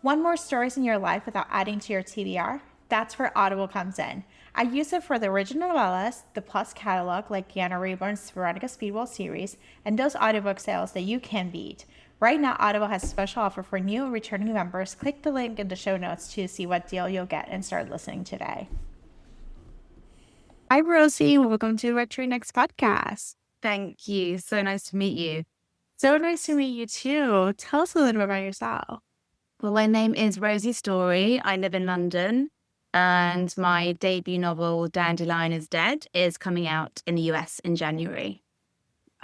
Want more stories in your life without adding to your TBR? That's where Audible comes in. I use it for the original novellas, the Plus catalog like Deanna Rayburn's Veronica Speedwell series, and those audiobook sales that you can beat. Right now, Audible has a special offer for new and returning members. Click the link in the show notes to see what deal you'll get and start listening today. Hi, Rosie. Welcome to Retro Next podcast. Thank you. So nice to meet you. So nice to meet you too. Tell us a little bit about yourself. Well, my name is Rosie Storey. I live in London, and my debut novel, Dandelion Is Dead, is coming out in the US in January.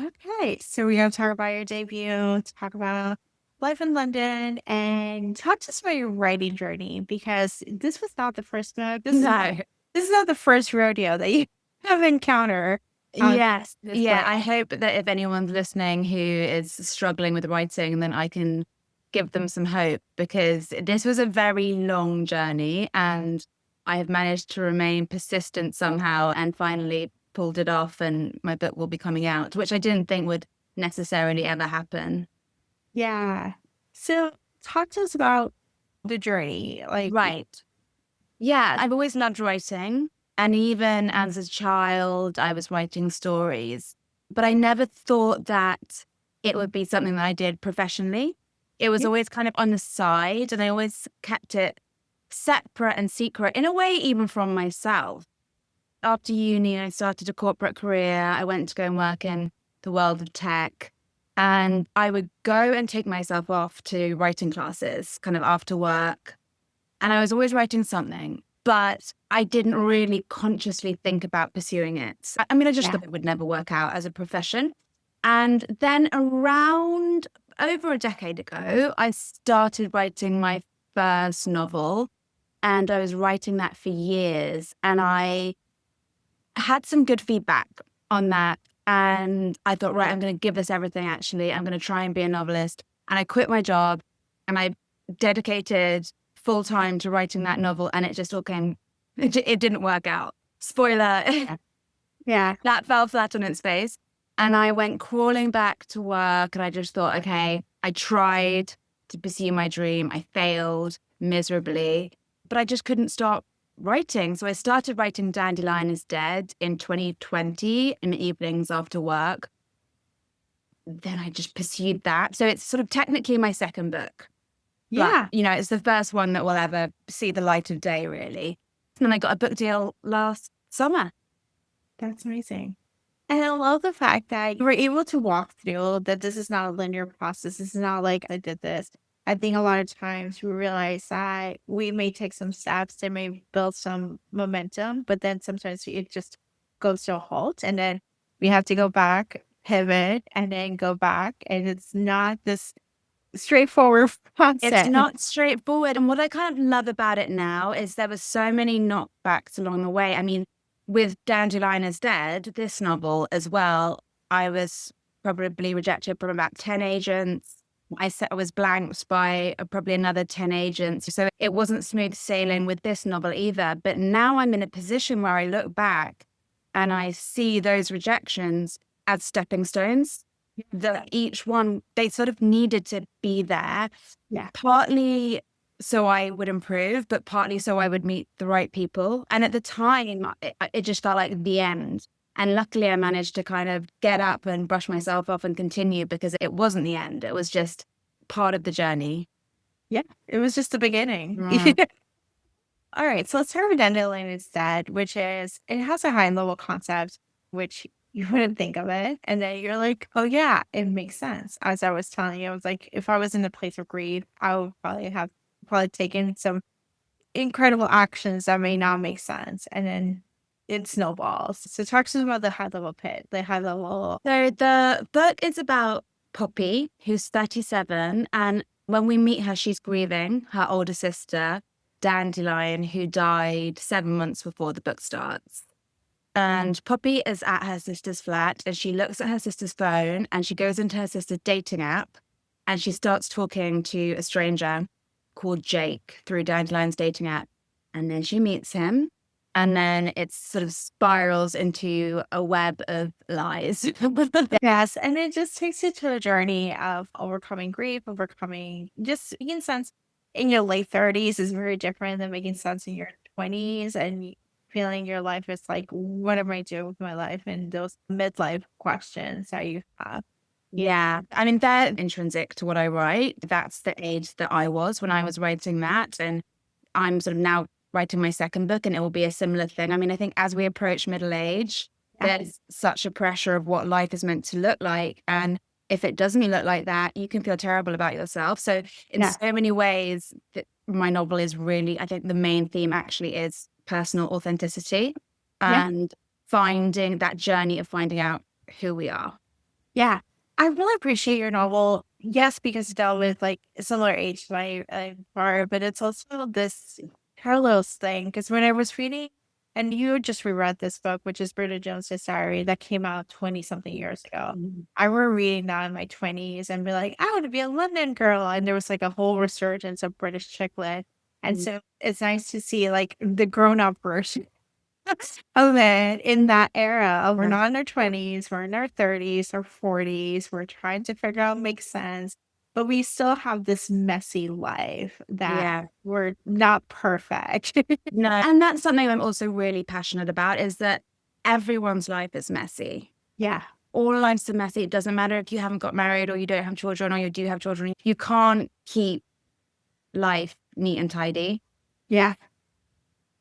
Okay, so we're going to talk about your debut, talk about life in London, and talk to us about your writing journey, because this was not the first this is not the first rodeo that you have encountered. Yes. Yeah. I hope that if anyone's listening who is struggling with writing, then I can give them some hope, because this was a very long journey and I have managed to remain persistent somehow and finally pulled it off, and my book will be coming out, which I didn't think would necessarily ever happen. Yeah. So talk to us about the journey. Right. Yeah, I've always loved writing. And even as a child, I was writing stories. But I never thought that it would be something that I did professionally. It was always kind of on the side, and I always kept it separate and secret, in a way, even from myself. After uni, I started a corporate career. I went to go and work in the world of tech. And I would go and take myself off to writing classes, kind of after work. And I was always writing something, but I didn't really consciously think about pursuing it. I mean, I just thought it would never work out as a profession. And then around over a decade ago, I started writing my first novel, and I was writing that for years. And I had some good feedback on that. And I thought, right, I'm going to give this everything, actually. I'm going to try and be a novelist. And I quit my job and I dedicated full time to writing that novel. And it just all came, it didn't work out. Spoiler. Yeah. That fell flat on its face. And I went crawling back to work, and I just thought, okay, I tried to pursue my dream. I failed miserably, but I just couldn't stop writing. So I started writing Dandelion Is Dead in 2020 in the evenings after work. Then I just pursued that. So it's sort of technically my second book. Yeah. But, it's the first one that will ever see the light of day, really. And then I got a book deal last summer. That's amazing. And I love the fact that you were able to walk through that this is not a linear process. This is not like I did this. I think a lot of times we realize that we may take some steps that may build some momentum, but then sometimes it just goes to a halt, and then we have to go back, pivot, and then go back. And it's not this straightforward process. It's not straightforward. And what I kind of love about it now is there were so many knockbacks along the way. I mean, with Dandelion Is Dead, this novel as well, I was probably rejected from about 10 agents. I was blanked by probably another 10 agents. So it wasn't smooth sailing with this novel either. But now I'm in a position where I look back and I see those rejections as stepping stones. That each one, they sort of needed to be there. Yeah. Partly so I would improve, but partly so I would meet the right people. And at the time, it just felt like the end. And luckily, I managed to kind of get up and brush myself off and continue, because it wasn't the end. It was just part of the journey. Yeah, it was just the beginning. Yeah. All right, so let's start with Dandelion Is Dead, which is, it has a high-level concept, which you wouldn't think of it. And then you're like, oh yeah, it makes sense. As I was telling you, I was like, if I was in a place of grief, I would probably have taken some incredible actions that may not make sense. And then it snowballs. So talk to us about the high-level pit, the high-level. So the book is about Poppy, who's 37. And when we meet her, she's grieving her older sister, Dandelion, who died 7 months before the book starts. And Poppy is at her sister's flat, and she looks at her sister's phone, and she goes into her sister's dating app, and she starts talking to a stranger called Jake through Dandelion's dating app. And then she meets him, and then it sort of spirals into a web of lies. Yes, and it just takes you to a journey of overcoming grief, overcoming just, in a sense, in your late 30s is very different than making sense in your 20s and feeling your life is like, what am I doing with my life? And those midlife questions that you have. Yeah. I mean, they're intrinsic to what I write. That's the age that I was when I was writing that. And I'm sort of now writing my second book, and it will be a similar thing. I mean, I think as we approach middle age, Yeah. there's such a pressure of what life is meant to look like. And if it doesn't look like that, you can feel terrible about yourself. So, in Yeah. so many ways, my novel is really, I think the main theme actually is personal authenticity Yeah. and finding that journey of finding out who we are. Yeah. I really appreciate your novel. Yes, because it dealt with like a similar age to my bar, but it's also this parallels thing. Because when I was reading, and you just reread this book, which is Bridget Jones's Diary, that came out 20 something years ago. Mhm. I were reading that in my 20s and be like, I want to be a London girl. And there was like a whole resurgence of British chick lit. And Mhm. so it's nice to see like the grown up version of it in that era of we're not in our 20s, we're in our 30s or 40s, we're trying to figure out make sense, but we still have this messy life that Yeah. we're not perfect. No. And that's something I'm also really passionate about is that everyone's life is messy. Yeah, All lives are messy. It doesn't matter if you haven't got married or you don't have children or you do have children. You can't keep life neat and tidy. yeah,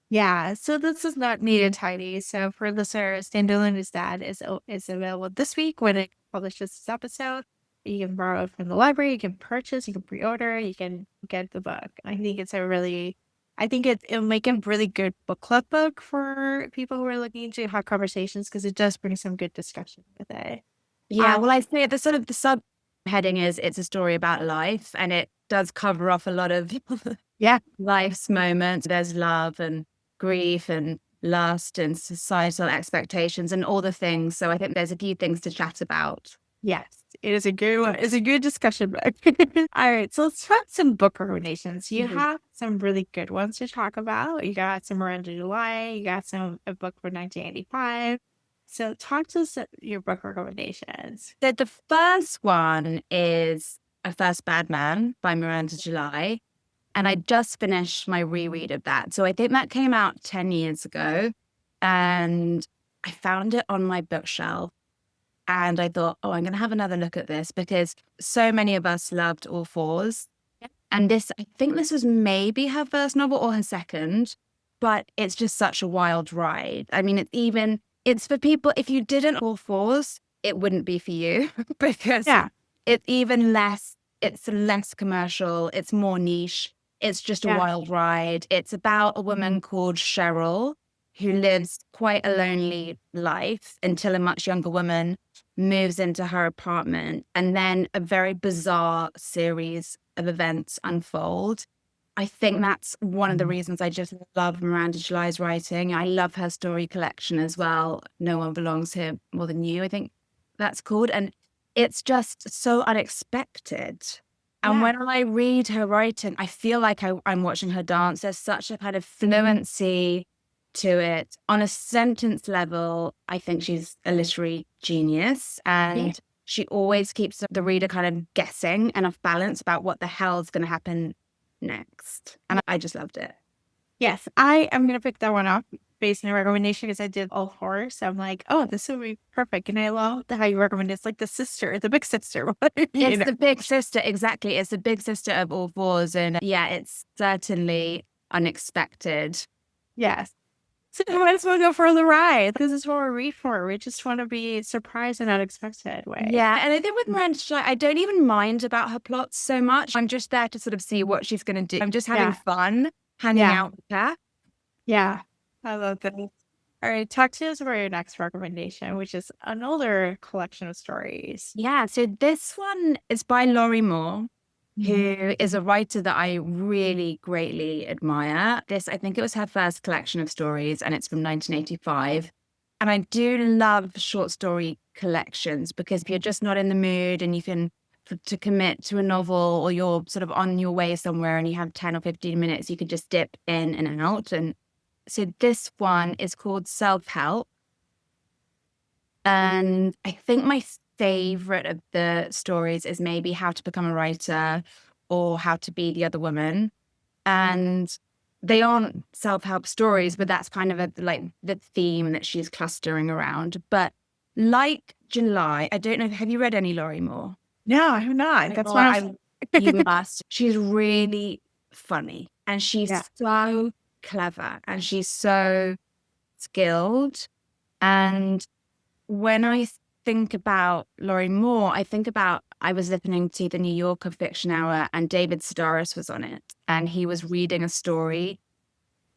yeah. So this is not neat and tidy. So for listeners, Dandelion Is Dead is available this week when it publishes this episode. You can borrow it from the library, you can purchase, you can pre-order, you can get the book. I think it's a really I think it'll make a really good book club book for people who are looking to have conversations because it does bring some good discussion with it. Yeah. Well, I say the sort of the subheading is it's a story about life, and it does cover off a lot of Yeah. life's moments. There's love and grief and lust and societal expectations and all the things. So I think there's a few things to chat about. Yes, it is a good one. It's a good discussion book. All right, so let's talk some book recommendations. You Mhm. have some really good ones to talk about. You got some Miranda July. You got a book for 1985. So talk to us your book recommendations. So the first one is A First Bad Man by Miranda July. And I just finished my reread of that. So I think that came out 10 years ago. And I found it on my bookshelf. And I thought, oh, I'm going to have another look at this because so many of us loved All Fours. And this, I think this was maybe her first novel or her second, but it's just such a wild ride. I mean, it's for people, if you didn't All Fours, it wouldn't be for you because Yeah, it's less commercial, it's more niche. It's just a yeah, wild ride. It's about a woman called Cheryl who lives quite a lonely life until a much younger woman moves into her apartment. And then a very bizarre series of events unfold. I think that's one of the reasons I just love Miranda July's writing. I love her story collection as well. No One Belongs Here More Than You, I think that's called. And it's just so unexpected. And yeah, when I read her writing, I feel like I'm watching her dance. There's such a kind of fluency to it. On a sentence level, I think she's a literary genius. yeah. And she always keeps the reader kind of guessing and off balance about what the hell's going to happen next. And I just loved it. Yes, I am going to pick that one up based on your recommendation because I did all four. So I'm like, oh, this would be perfect. And I love how you recommend it's like the sister, the big sister. you It's know? the big sister, exactly. It's the big sister of All Fours. And yeah, it's certainly unexpected. Yes. So we might as well go for the ride. This is what we read for. We just want to be surprised in an unexpected way. Yeah. And I think with Miranda July, I don't even mind about her plots so much. I'm just there to sort of see what she's going to do. I'm just having Yeah. fun hanging Yeah. out with her. Yeah. I love that. All right. Talk to us about your next recommendation, which is an older collection of stories. Yeah. So this one is by Laurie Moore, who is a writer that I really greatly admire. This, I think it was her first collection of stories, and it's from 1985. And I do love short story collections because if you're just not in the mood and you can to commit to a novel or you're sort of on your way somewhere and you have 10 or 15 minutes, you could just dip in and out. And so this one is called Self Help. And I think my favorite of the stories is maybe How to Become a Writer or How to Be the Other Woman. And they aren't self-help stories, but that's kind of like the theme that she's clustering around. But like July, I don't know, have you read any Laurie Moore? No, I have not. That's what I you must. She's really funny and yeah. she's so clever and she's so skilled. And when I think about Laurie Moore, I think about I was listening to the New Yorker Fiction Hour and David Sedaris was on it and he was reading a story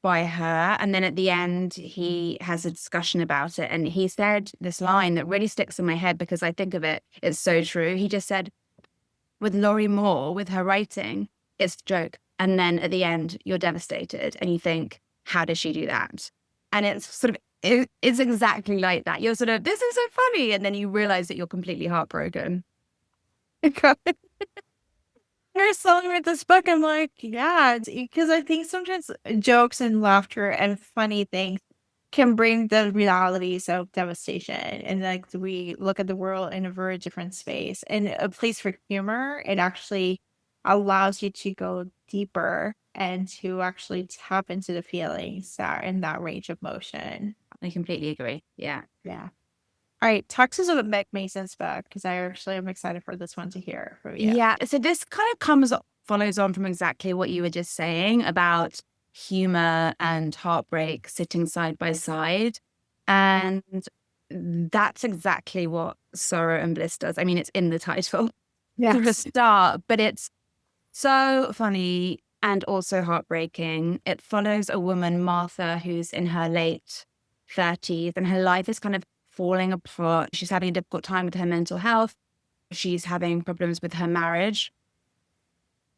by her. And then at the end, he has a discussion about it. And he said this line that really sticks in my head because I think of it, it's so true. He just said, with Laurie Moore, with her writing, it's a joke. And then at the end, you're devastated and you think, how did she do that? And it's sort of, it's exactly like that. You're sort of, this is so funny. And then you realize that you're completely heartbroken. You're selling me this book. I'm like, yeah, because I think sometimes jokes and laughter and funny things can bring the realities of devastation. And like we look at the world in a very different space. And a place for humor, it actually allows you to go deeper and to actually tap into the feelings that are in that range of motion. I completely agree. Yeah. Yeah. All right. Talk to us about Meg Mason's book because I actually am excited for this one to hear from you. Yeah. So this kind of follows on from exactly what you were just saying about humor and heartbreak sitting side by side. And that's exactly what Sorrow and Bliss does. I mean, it's in the title for a start, but it's so funny and also heartbreaking. It follows a woman, Martha, who's in her late 30s and her life is kind of falling apart. She's having a difficult time with her mental health. She's having problems with her marriage.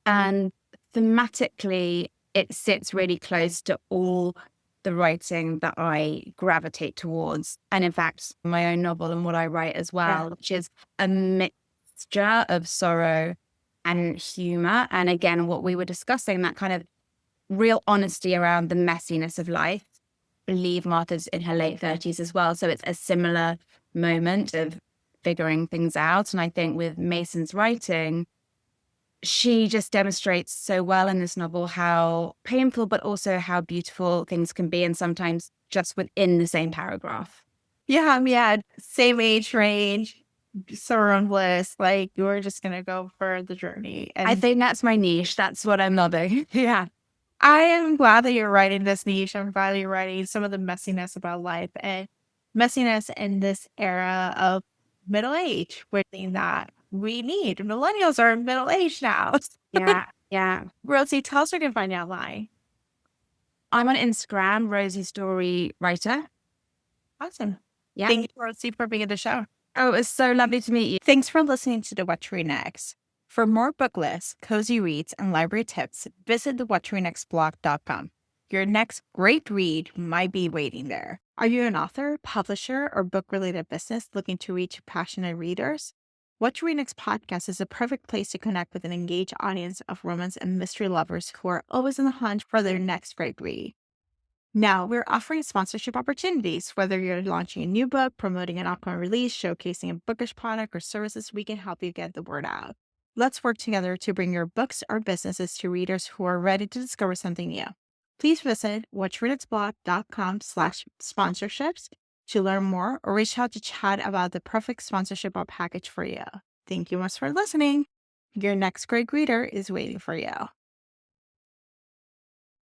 And thematically, it sits really close to all the writing that I gravitate towards. And in fact, my own novel and what I write as well, which is a mixture of sorrow and humor. And again, what we were discussing, that kind of real honesty around the messiness of life. I believe Martha's in her late 30s as well. So it's a similar moment of figuring things out. And I think with Mason's writing, she just demonstrates so well in this novel how painful, but also how beautiful things can be. And sometimes just within the same paragraph. Yeah, yeah. Same age range, sorrow and bliss. Like you're just gonna go for the journey. And I think that's my niche. That's what I'm loving. Yeah. I am glad that you're writing this niche. I'm glad you're writing some of the messiness about life and messiness in this era of middle age. We're seeing that we need. Millennials are middle age now. Yeah. Yeah. Rosie, tell us where you can find you online. I'm on Instagram, Rosie Storey Writer. Awesome. Yeah. Thank you, Rosie, for being on the show. Oh, it was so lovely to meet you. Thanks for listening to the What to Read Next. For more book lists, cozy reads, and library tips, visit the whattoreadnextblog.com. Your next great read might be waiting there. Are you an author, publisher, or book-related business looking to reach passionate readers? What to Read Next podcast is a perfect place to connect with an engaged audience of romance and mystery lovers who are always on the hunt for their next great read. Now, we're offering sponsorship opportunities. Whether you're launching a new book, promoting an upcoming release, showcasing a bookish product or services, we can help you get the word out. Let's work together to bring your books or businesses to readers who are ready to discover something new. Please visit whattoreadnextblog.com/sponsorships to learn more or reach out to chat about the perfect sponsorship package for you. Thank you much for listening. Your next great reader is waiting for you.